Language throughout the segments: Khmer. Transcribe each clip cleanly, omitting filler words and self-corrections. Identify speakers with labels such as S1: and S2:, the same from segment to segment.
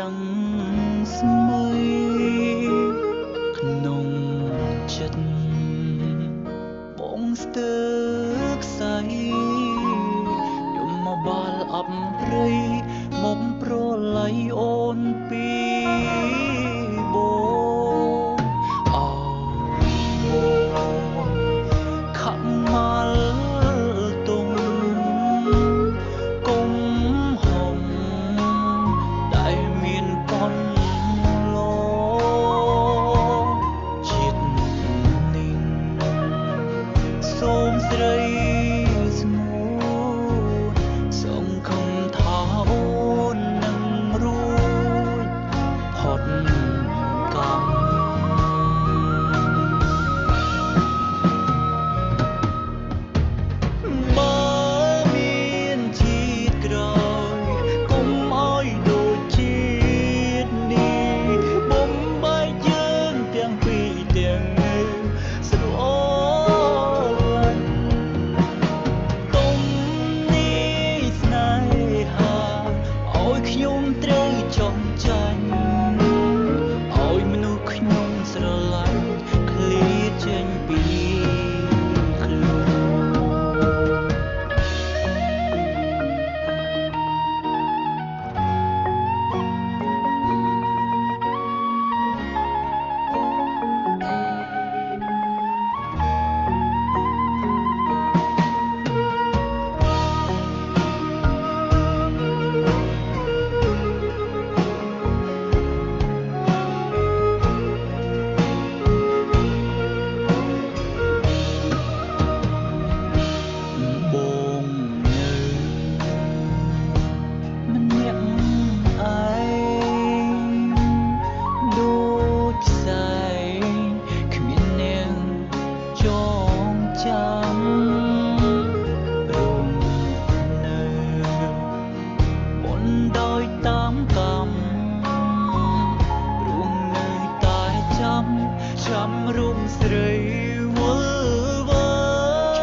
S1: ទាំងស្មីក្នុងចិត្តបងស្ទើរខ្សែយំមកបាល់អប់ព្រៃមកប្រឡ័យអូនពីបងអោបងខំមកទុំកុំហំតែមានប៉ុនឡជាតិនេះសូមស្រីស្មូតសង្ឃឹមថាអូននឹងរួចផុតកម្មបើមានជាតិក្រោយកុំឲ្យដូចជាតិនេះបំបែកយើងទាំងពីរទាំងស្រឡាញ់ទុំនេះស្នេហាឲ្យខ្ញុំត្រូវចងចាញ់ឲ្យមនុស្សខ្ញុំស្រឡាញ់ឃ្លាតចេញពីខ្លួន បងនៅម្នាក់ឯងដូចផ្សែងគ្មានអ្នកចងចាំរងនៅបនដោយតាមកម្មរួមនៅតែចាំរូបស្រីវល់វល់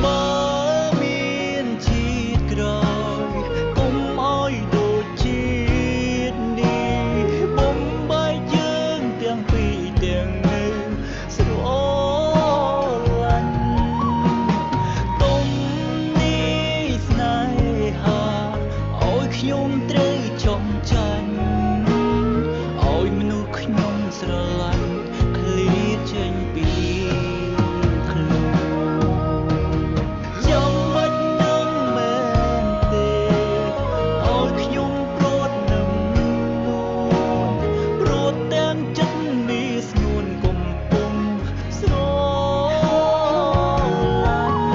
S1: បើមានជាតិក្រោយកុំឲ្យដូចជាតិនេះបំបែកយើងទាំងពីរទាំងស្រឡាញ់ទុំនេះស្នេហាឲ្យខ្ញុំត្រូវចងចាញ់ឲ្យមនុស្សខ្ញុំស្រឡាញ់ឃ្លាតចេញពីខ្លួនចាំមិននឹងមែនទេឲ្យខ្ញុំព្រួតនឹងនួនព្រួតទាំងចិត្តនេះស្ងួនកំពុងស្រឡាញ់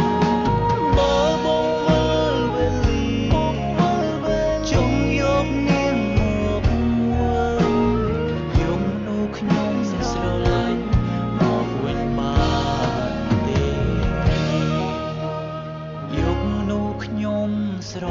S1: បើបងវិលវេលាចង់យកនាងមកវិញយកមនុស្សខ្ញុំស្រឡាញ់មកវិញបានទេយកមនុស្សខ្ញុំស្រ